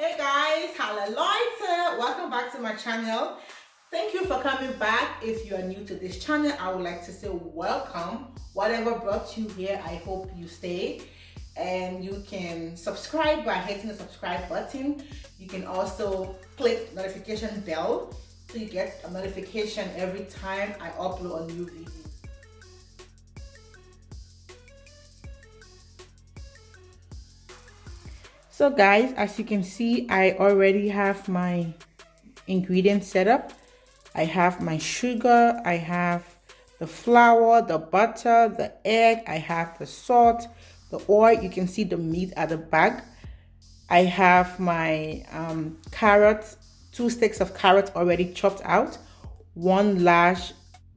Hey guys, hallelujah! Welcome back to my channel. Thank you for coming back. If you are new to this channel, I would like to say welcome. Whatever brought you here, I hope you stay. And you can subscribe by hitting the subscribe button. You can also click notification bell so you get a notification every time I upload a new video. So guys, as you can see, I already have my ingredients set up. I have my sugar, I have the flour, the butter, the egg, I have the salt, the oil. You can see the meat at the back. I have my carrots, 2 sticks of carrots already chopped out, 1 large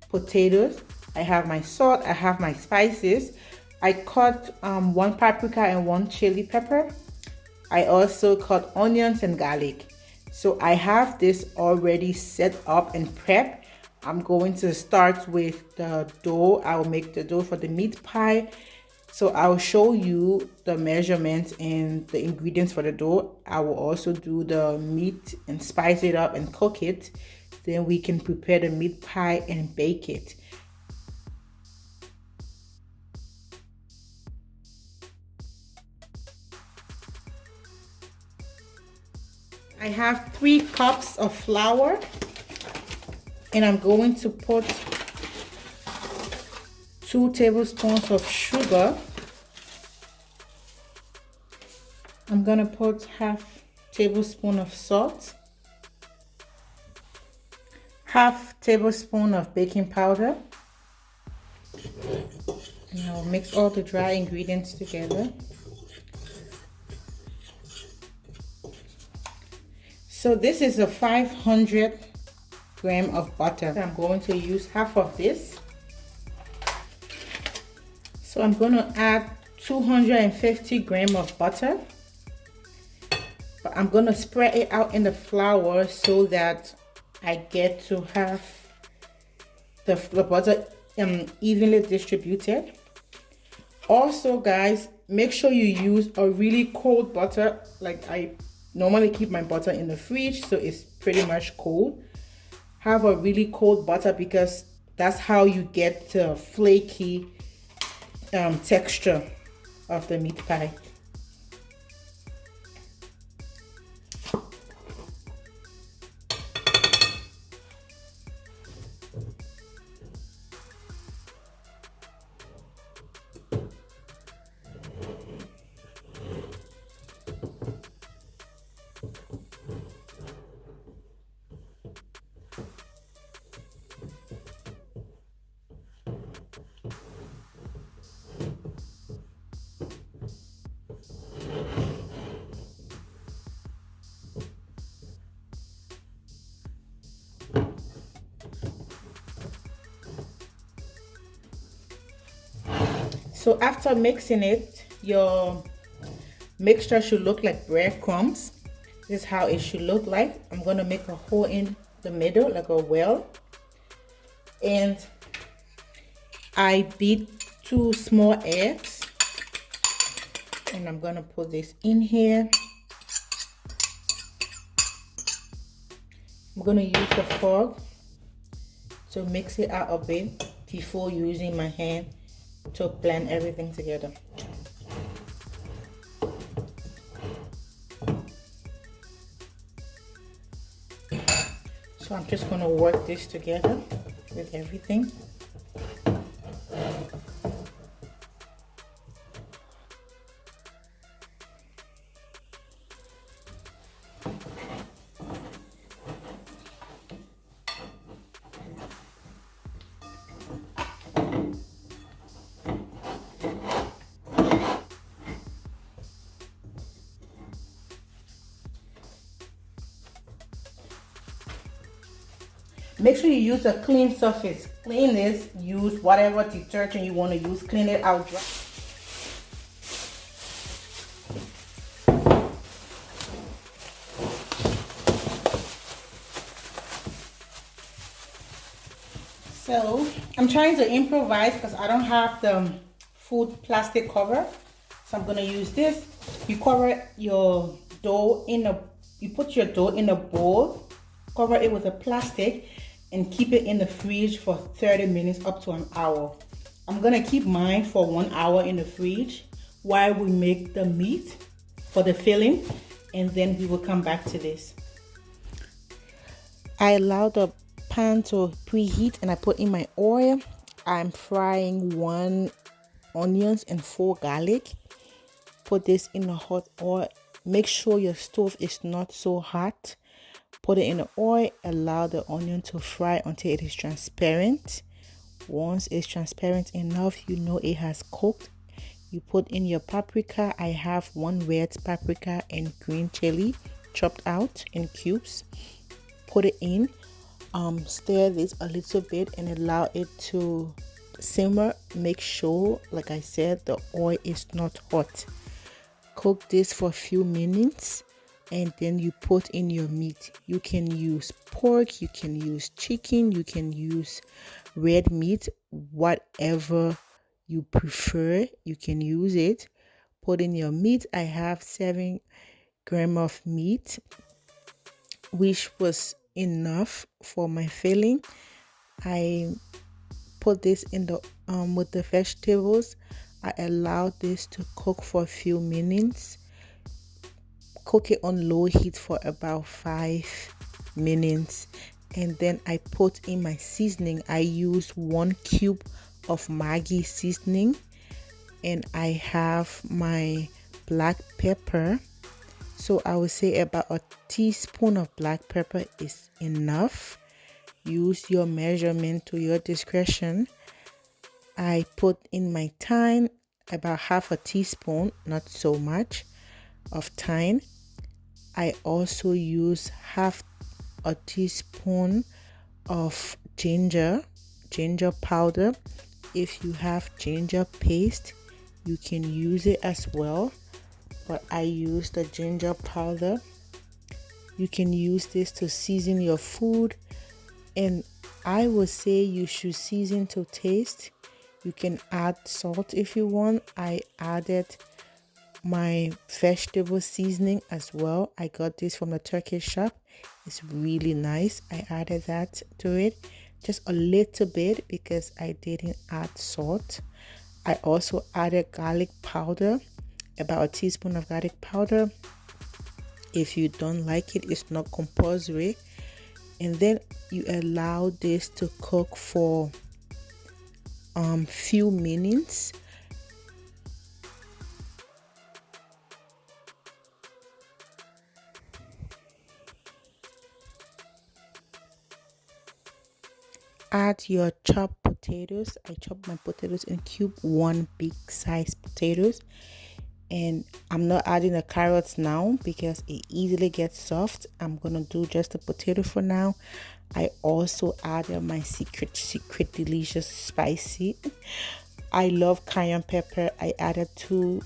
potatoes. I have my salt, I have my spices. I cut 1 paprika and 1 chili pepper. I also cut onions and garlic. So I have this already set up and prepped. I'm going to start with the dough. I will make the dough for the meat pie. So I'll show you the measurements and the ingredients for the dough. I will also do the meat and spice it up and cook it. Then we can prepare the meat pie and bake it. I have 3 cups of flour and I'm going to put 2 tablespoons of sugar. I'm gonna put half tablespoon of salt, half tablespoon of baking powder, and I'll mix all the dry ingredients together. So this is a 500 gram of butter. I'm going to use half of this. So I'm going to add 250 gram of butter. But I'm going to spread it out in the flour so that I get to have the butter evenly distributed. Also guys, make sure you use a really cold butter. Like I normally keep my butter in the fridge, so it's pretty much cold. Have a really cold butter because that's how you get the flaky texture of the meat pie. So after mixing it, your mixture should look like breadcrumbs. This is how it should look like. I'm gonna make a hole in the middle, like a well. And I beat 2 small eggs. And I'm gonna put this in here. I'm gonna use the fork to mix it out a bit before using my hand to blend everything together. So I'm just going to work this together with everything. Make sure you use a clean surface. Clean this, use whatever detergent you want to use, clean it out dry. So I'm trying to improvise because I don't have the food plastic cover. So I'm going to use this. You cover your dough in a You put your dough in a bowl, cover it with a plastic, and keep it in the fridge for 30 minutes up to an hour. I'm gonna keep mine for 1 hour in the fridge while we make the meat for the filling, and then we will come back to this. I allow the pan to preheat and I put in my oil. I'm frying 1 onions and 4 garlic. Put this in the hot oil. Make sure your stove is not so hot. Put it in the oil. Allow the onion to fry until it is transparent. Once it's transparent enough, you know it has cooked. You put in your paprika. I have 1 red paprika and green chili chopped out in cubes. Put it in. Stir this a little bit and allow it to simmer. Make sure, like I said, the oil is not hot. Cook this for a few minutes and then you put in your meat. You can use pork, you can use chicken, you can use red meat, whatever you prefer, you can use it. Put in your meat. I have 7 grams of meat, which was enough for my filling. I put this in the with the vegetables. I allowed this to cook for a few minutes. Cook it on low heat for about 5 minutes, and then I put in my seasoning. I use 1 cube of Maggi seasoning, and I have my black pepper. So I would say about a teaspoon of black pepper is enough. Use your measurement to your discretion. I put in my thyme, about half a teaspoon, not so much, of thyme. I also use half a teaspoon of ginger powder. If you have ginger paste, you can use it as well, but I use the ginger powder. You can use this to season your food, and I would say you should season to taste. You can add salt if you want. I added my vegetable seasoning as well. I got this from the Turkish shop. It's really nice. I added that to it, just a little bit because I didn't add salt. I also added garlic powder, about a teaspoon of garlic powder. If you don't like it, it's not compulsory. And then you allow this to cook for few minutes. Add your chopped potatoes. I chop my potatoes in cube, 1 big size potatoes. And I'm not adding the carrots now because it easily gets soft. I'm gonna do just the potato for now. I also added my secret delicious spicy. I love cayenne pepper. I added 2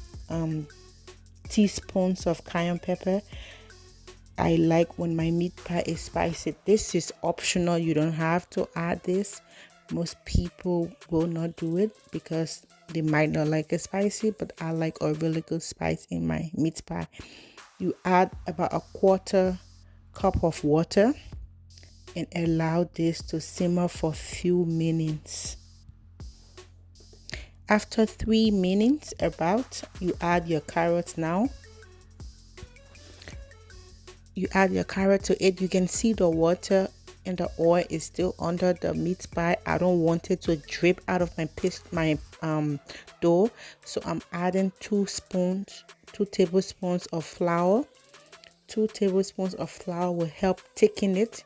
teaspoons of cayenne pepper. I like when my meat pie is spicy. This is optional. You don't have to add this. Most people will not do it because they might not like it spicy, but I like a really good spice in my meat pie. You add about a 1/4 cup of water and allow this to simmer for a few minutes. After 3 minutes about, you add your carrots now. You add your carrot to it. You can see the water and the oil is still under the meat pie. I don't want it to drip out of my dough, so I'm adding 2 tablespoons of flour. 2 tablespoons of flour will help thicken it.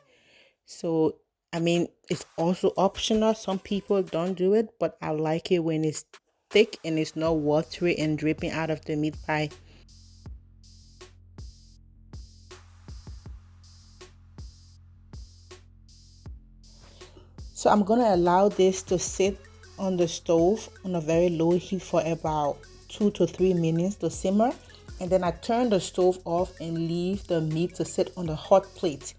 So I mean, it's also optional. Some people don't do it, but I like it when it's thick and it's not watery and dripping out of the meat pie. So I'm gonna allow this to sit on the stove on a very low heat for about 2 to 3 minutes to simmer, and then I turn the stove off and leave the meat to sit on the hot plate.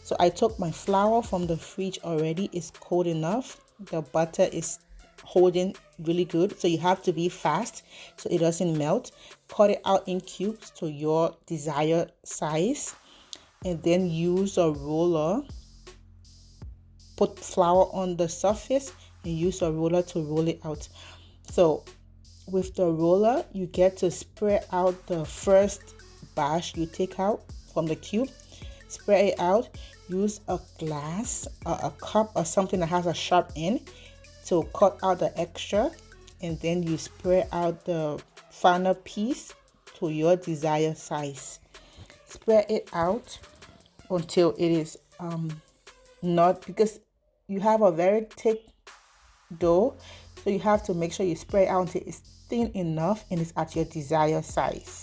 So I took my flour from the fridge already. It's cold enough. The butter is holding really good, so you have to be fast so it doesn't melt. Cut it out in cubes to your desired size. and then use a roller. Put flour on the surface and use a roller to roll it out. So with the roller, you get to spread out the first batch you take out from the cube. Spread it out. Use a glass, a cup, or something that has a sharp end to cut out the extra, and then you spread out the final piece to your desired size. Spread it out until it is not, because you have a very thick dough, so you have to make sure you spread it out until it's thin enough and it's at your desired size.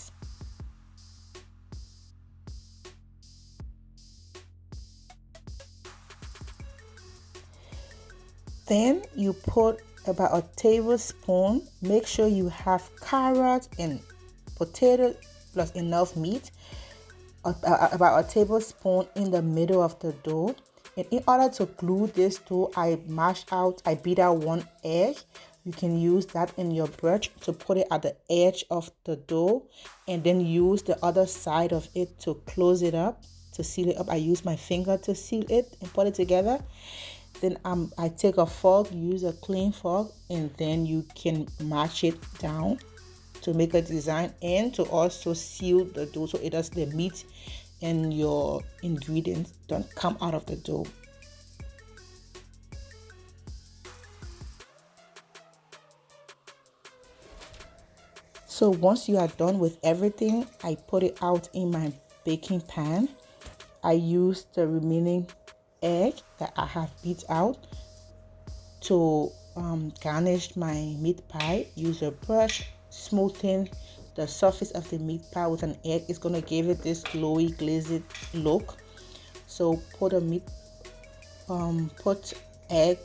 Then you put about a tablespoon. Make sure you have carrot and potato plus enough meat, about a tablespoon in the middle of the dough. And in order to glue this dough, I beat out 1 egg. You can use that in your brush to put it at the edge of the dough, and then use the other side of it to close it up, to seal it up. I use my finger to seal it and put it together. Then I take a fork, use a clean fork, and then you can match it down to make a design and to also seal the dough so it does the meat and your ingredients don't come out of the dough. So once you are done with everything, I put it out in my baking pan. I use the remaining egg that I have beat out to garnish my meat pie. Use a brush, smoothen the surface of the meat pie with an egg. It's gonna give it this glowy, glazed look. So put egg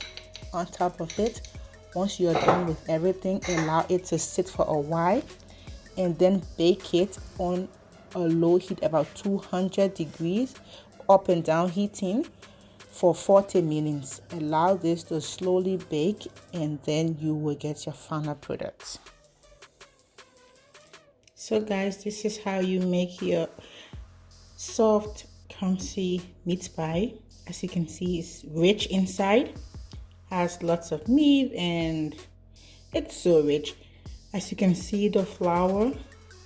on top of it. Once you are done with everything, allow it to sit for a while, and then bake it on a low heat, about 200 degrees, up and down heating, for 40 minutes. Allow this to slowly bake, and then you will get your final product. So guys, this is how you make your soft, crunchy meat pie. As you can see, it's rich inside, has lots of meat, and it's so rich. As you can see, the flour,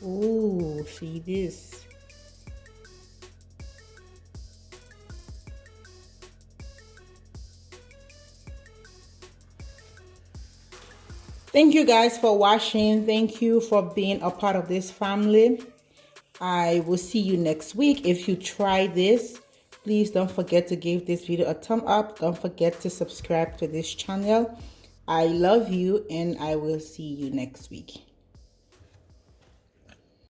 oh, see this. Thank you guys for watching. Thank you for being a part of this family. I will see you next week. If you try this, please don't forget to give this video a thumb up. Don't forget to subscribe to this channel. I love you, and I will see you next week.